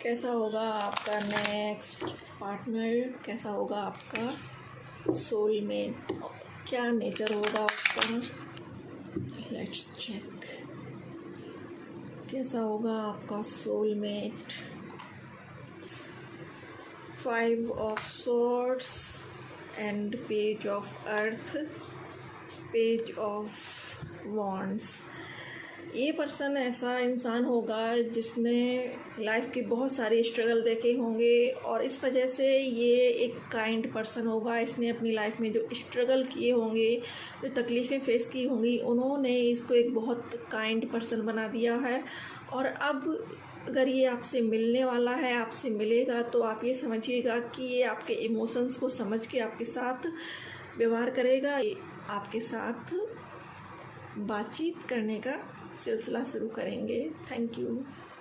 कैसा होगा आपका नेक्स्ट पार्टनर, कैसा होगा आपका सोलमेट, क्या नेचर होगा उसका। लेट्स चेक कैसा होगा आपका soulmate. 5 of swords and page of earth, page of wands. ये पर्सन ऐसा इंसान होगा जिसने लाइफ की बहुत सारे स्ट्रगल देखे होंगे और इस वजह से ये एक काइंड पर्सन होगा। इसने अपनी लाइफ में जो स्ट्रगल किए होंगे, जो तकलीफ़ें फेस की होंगी, उन्होंने इसको एक बहुत काइंड पर्सन बना दिया है। और अब अगर ये आपसे मिलने वाला है, आपसे मिलेगा, तो आप ये समझिएगा कि ये आपके इमोशंस को समझ के आपके साथ व्यवहार करेगा, आपके साथ बातचीत करने का सिलसिला शुरू करेंगे। Thank you.